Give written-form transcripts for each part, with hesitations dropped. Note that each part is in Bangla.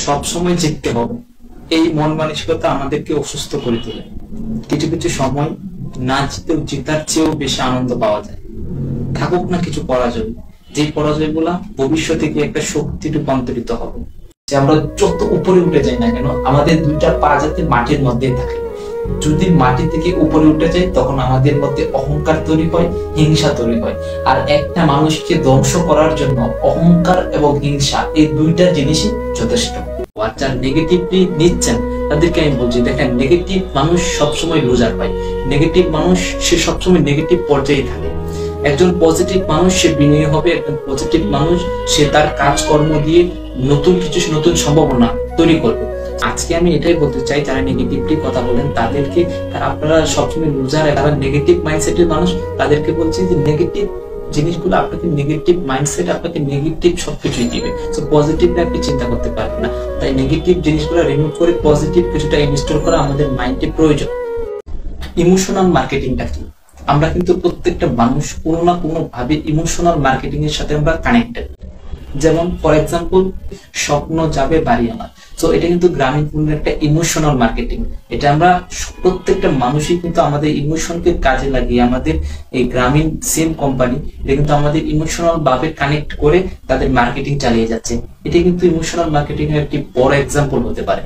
সব সময় জিততে হবে, এই মন মানসিকতা আমাদেরকে অসুস্থ করে তোলে। কিছু কিছু সময় না জিতেও জেতার চেয়েও বেশি আনন্দ পাওয়া যায়। থাকুক না কিছু পরাজয়, যে পরাজয় গুলা ভবিষ্যতে গিয়ে একটা শক্তি রূপান্তরিত হবে। যে আমরা যত উপরে উঠে যাই না কেন, আমাদের দুইটা পা যাতে মাটির মধ্যে থাকে। যদি মাটি থেকে উপরে উঠে যায় তখন আমাদের মধ্যে অহংকার তৈরি হয়, হিংসা তৈরি হয়। আর একটা মানুষকে ধ্বংস করার জন্য অহংকার এবং হিংসা, এই দুইটা জিনিসই যথেষ্ট। আর যারা নেগেটিভলি নিচ্ছেন তাদেরকে আমি বলছি, দেখেন নেগেটিভ মানুষ সবসময় লুজার পায়। নেগেটিভ মানুষ সে সবসময় নেগেটিভ পর্যায়ে থাকে। একজন পজিটিভ মানুষ সে বিনয়ী হবে, একজন পজিটিভ মানুষ সে তার কাজকর্ম দিয়ে নতুন কিছু, নতুন সম্ভাবনা তৈরি করবে। আজকে আমি এটাই বলতে চাই, যারা নেগেটিভলি কথা বলেন তাদেরকে, আপনারা সবসময় লুজার, তারা নেগেটিভ মাইন্ডসেটের মানুষ, তাদেরকে বলছি যে নেগেটিভ জিনিসগুলো আপনাকে, নেগেটিভ মাইন্ডসেট আপনাকে নেগেটিভ সবকিছুই দিবে। তো পজিটিভলি আপনি চিন্তা করতে পারবেন না। তাই নেগেটিভ জিনিসগুলো রিমুভ করে পজিটিভ কিছুটা ইনস্টল করা আমাদের মাইন্ডে প্রয়োজন। ইমোশনাল মার্কেটিংটা কি? আমরা কিন্তু প্রত্যেকটা মানুষ কোনো না কোনো ভাবে ইমোশনাল মার্কেটিং এর সাথে আমরা কানেক্টেড। যেমন ফর এক্সাম্পল, স্বপ্ন যাবে বাড়ি আমার। তো এটা কিন্তু গ্রামীণ ফোনের একটা ইমোশনাল মার্কেটিং। এটা আমরা প্রত্যেকটা মানুষই কিন্তু আমাদের ইমোশনকে কাজে লাগিয়ে, আমাদের এই গ্রামীণ সিম কোম্পানি এটা কিন্তু আমাদের ইমোশনাল ভাবে কানেক্ট করে তাদের মার্কেটিং চালিয়ে যাচ্ছে। এটা কিন্তু ইমোশনাল মার্কেটিং এর একটি বড় এক্সাম্পল হতে পারে।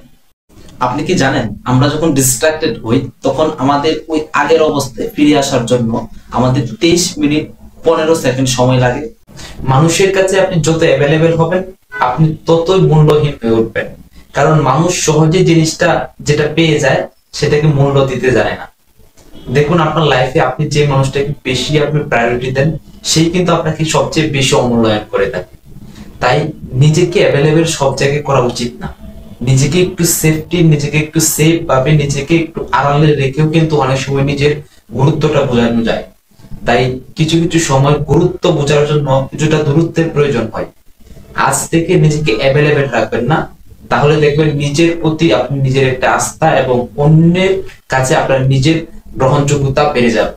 আপনি কি জানেন, আমরা যখন ডিস্ট্রাক্টেড হই তখন আমাদের ওই আগের অবস্থায় ফিরে আসার জন্য আমাদের 23 মিনিট 15 সেকেন্ড সময় লাগে। মানুষের কাছে আপনি যত অ্যাভেলেবেল হবেন, আপনি ততই মূল্যহীন হয়ে উঠবেন। কারণ মানুষ সহজে জিনিসটা যেটা পেয়ে যায় সেটাকে মূল্য দিতে জানে না। দেখুন আপনার লাইফে আপনি যে মানুষটাকে বেশি আপনি প্রায়োরিটি দেন, সেই কিন্তু আপনাকে সবচেয়ে বেশি অমূল্যায়ন করে থাকে। তাই নিজেকে অ্যাভেলেবেল সব জায়গায় করা উচিত না। নিজেকে একটু সেফটি, নিজেকে একটু সেফ ভাবে, নিজেকে একটু আড়ালে রেখেও কিন্তু অনেক সময় নিজের গুরুত্বটা বোঝানো যায়। তাই কিছু কিছু সময় গুরুত্ব বোঝার জন্য কিছুটা দূরত্বের প্রয়োজন হয়। আজ থেকে নিজেকে অ্যাভেলেবেল রাখবেন না, তাহলে দেখবেন নিজের প্রতি আপনি নিজের একটা আস্থা এবং অন্যের কাছে আপনার নিজের গ্রহণযোগ্যতা বেড়ে যাবে।